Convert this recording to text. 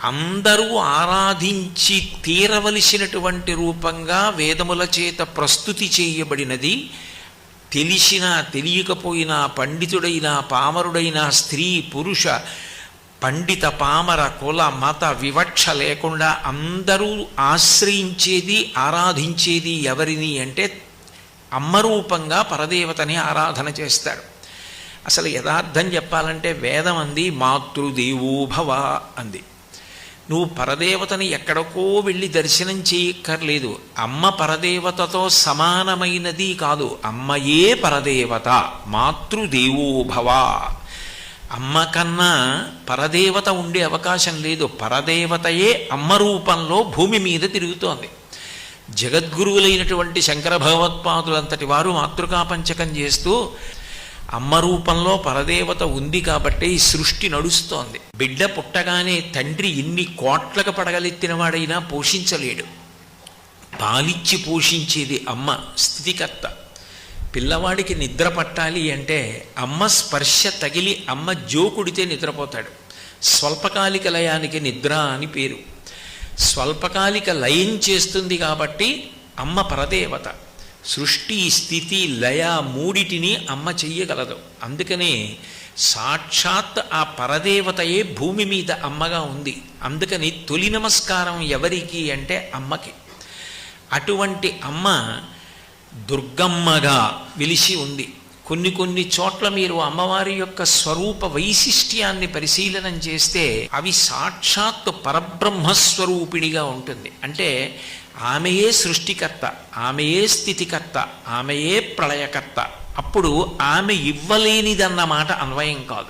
అందరూ ఆరాధించి తీరవలసినటువంటి రూపంగా వేదముల చేత ప్రస్తుతి చేయబడినది. తెలిసినా తెలియకపోయినా, పండితుడైనా పామరుడైనా, స్త్రీ పురుష, పండిత పామర కుల మత వివక్ష లేకుండా అందరూ ఆశ్రయించేది ఆరాధించేది ఎవరిని అంటే అమ్మ రూపంగా పరదేవతని ఆరాధన చేస్తాడు. అసలు యథార్థం చెప్పాలంటే వేదం అంది మాతృదేవోభవ అంది. నువ్వు పరదేవతని ఎక్కడికో వెళ్ళి దర్శనం చేయక్కర్లేదు. అమ్మ పరదేవతతో సమానమైనది కాదు, అమ్మయే పరదేవత. మాతృదేవోభవ. అమ్మ కన్నా పరదేవత ఉండే అవకాశం లేదు. పరదేవతయే అమ్మ రూపంలో భూమి మీద తిరుగుతోంది. జగద్గురువులైనటువంటి శంకర భగవత్పాదులంతటి వారు మాతృకాపంచకం చేస్తూ అమ్మ రూపంలో పరదేవత ఉంది కాబట్టి ఈ సృష్టి నడుస్తోంది. బిడ్డ పుట్టగానే తండ్రి ఎన్ని కోట్లకు పడగలెత్తిన వాడైనా పోషించలేడు. పాలిచ్చి పోషించేది అమ్మ, స్థితికర్త. పిల్లవాడికి నిద్ర పట్టాలి అంటే అమ్మ స్పర్శ తగిలి అమ్మ జోకుడితే నిద్రపోతాడు. స్వల్పకాలిక లయానికి నిద్ర అని పేరు. స్వల్పకాలిక లయం చేస్తుంది కాబట్టి అమ్మ పరదేవత. సృష్టి స్థితి లయ మూడిటిని అమ్మ చెయ్యగలదు. అందుకనే సాక్షాత్ ఆ పరదేవతయే భూమి మీద అమ్మగా ఉంది. అందుకని తొలి నమస్కారం ఎవరికి అంటే అమ్మకి. అటువంటి అమ్మ దుర్గమ్మగా వెలిసి ఉంది. కొన్ని చోట్ల మీరు అమ్మవారి యొక్క స్వరూప వైశిష్ట్యాన్ని పరిశీలనం చేస్తే అవి సాక్షాత్ పరబ్రహ్మస్వరూపిణిగా ఉంటుంది. అంటే ఆమెయే సృష్టికర్త, ఆమెయే స్థితికర్త, ఆమెయే ప్రళయకర్త. అప్పుడు ఆమె ఇవ్వలేనిదన్నమాట అన్వయం కాదు.